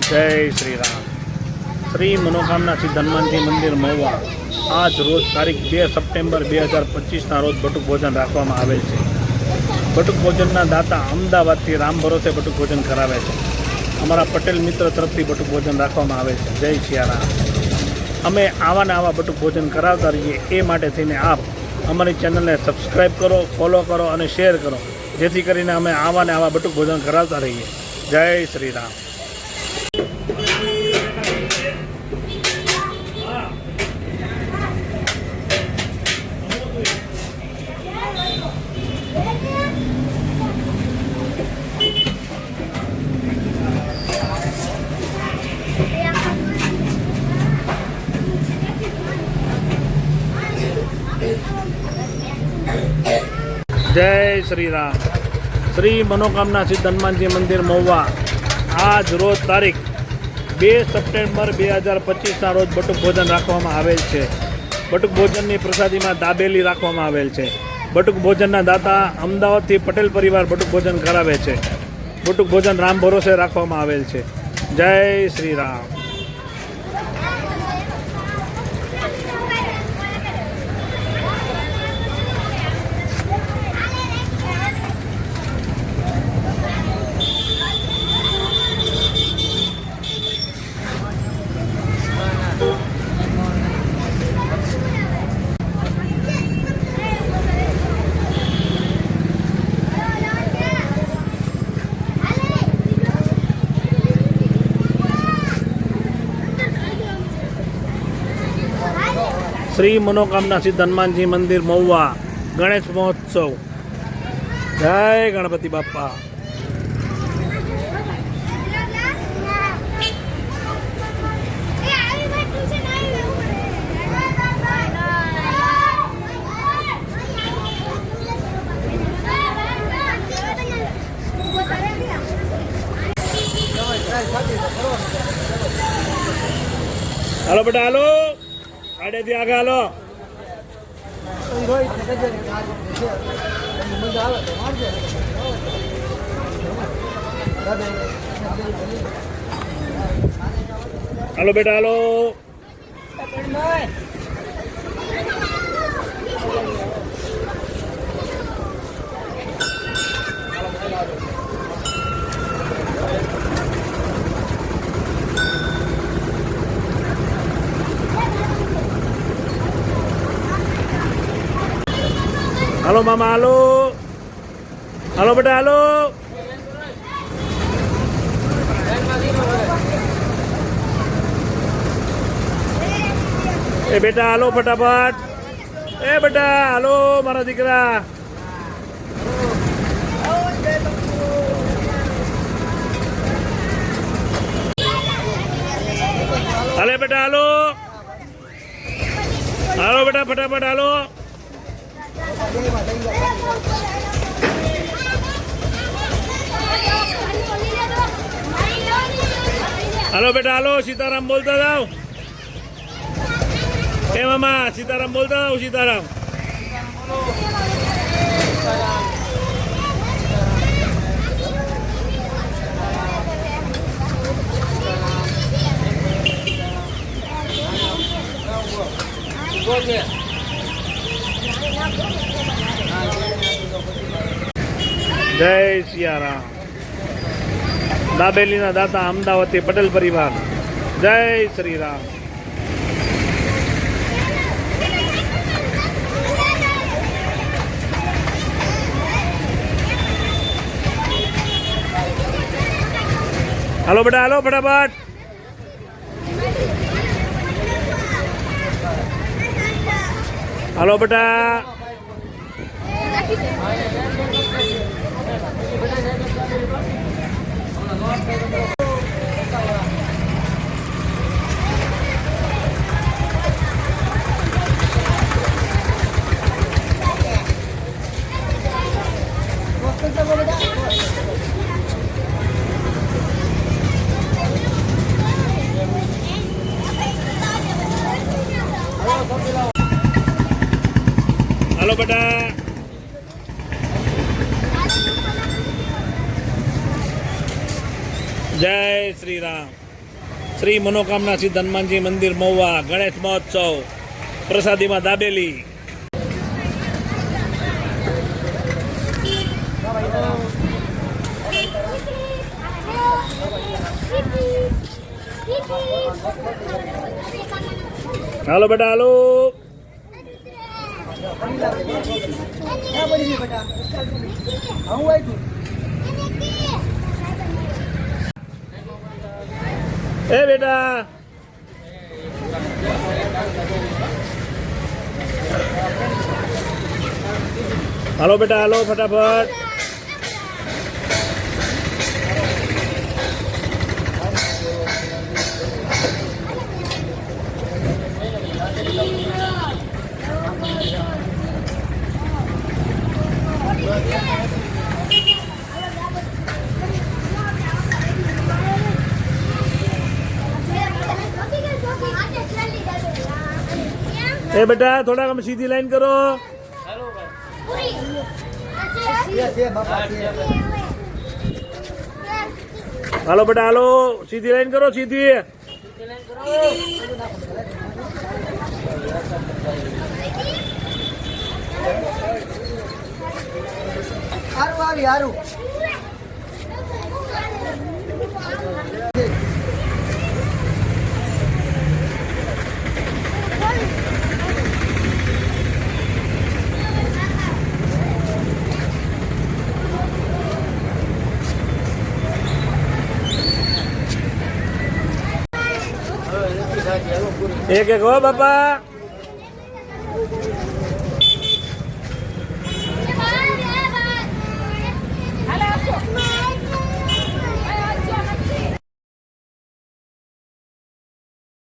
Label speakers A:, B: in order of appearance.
A: जय श्री राम। श्री मनोकामना सिद्ध हनुमान जी मंदिर महुआ आज रोज तारीख 2 सप्टेम्बर 2025 रोज बटुक भोजन राखवामां आवेल छे। बटुक भोजनना दाता अमदावादथी राम भरोसे बटुक भोजन करावे छे। अमरा पटेल मित्र तरफथी बटुक भोजन राखवामां आवे छे। जय सियाराम। अमे आवा ने आवा बटुक भोजन करावता रहीए ए माटे थईने आप अमरी चेनलने सब्सक्राइब करो, फॉलो करो अने शेर करो, जेथी करीने अमे आवा ने आवा बटुक भोजन करावता रहीए। जय श्री राम। जय श्री राम। श्री मनोकामना सिद्ध हनुमान जी मंदिर महुआ आज रोज तारीख 2 सप्टेम्बर 2025 रोज बटुक भोजन राखवामां आवेल छे। बटुक भोजन प्रसादी में दाबेली राखवामां आवेल छे। बटुक भोजन दाता अमदावाद पटेल परिवार बटुक भोजन करावे छे। बटुक भोजन राम भरोसे राखवामां आवेल छे। जय श्री राम। श्री मनोकामना सिद्ध हनुमान जी मंदिर महुआ गणेश महोत्सव। जय गणपति बापा। हेलो बेटा हेलो आड़े थी आगे हालो। हेलो बेटा हेलो। हेलो मामा हेलो। हेलो बेटा हेलो। ए बेटा हेलो फटाफट। ए बेटा हेलो मारा दीकरा। हेलो बेटा हेलो। हेलो बेटा फटाफट हेलो। हेलो बेटा हेलो। सीताराम बोलता जाओ। ए मामा सीताराम बोलता जाओ। सीताराम। जय सियाराम। दाबेली ना दाता अमदावाद पटेल परिवार। जय श्री राम। हेलो बेटा हेलो फटाफट। हेलो बेटा। हेलो बेटा। जय श्री राम। શ્રી મનોકામના સિદ્ધ હનુમાનજી મંદિર મહુવા ગણેશ મહોત્સવ પ્રસાદીમાં દાબેલી. હાલો બેટા હાલો. એ બેટા હાલો બેટા હાલો ફટાફટ. એ બેટા થોડાક આમ સીધી લાઈન કરો. હાલો બેટા હાલો સીધી લાઈન કરો સીધી. એક એક હો બાપા.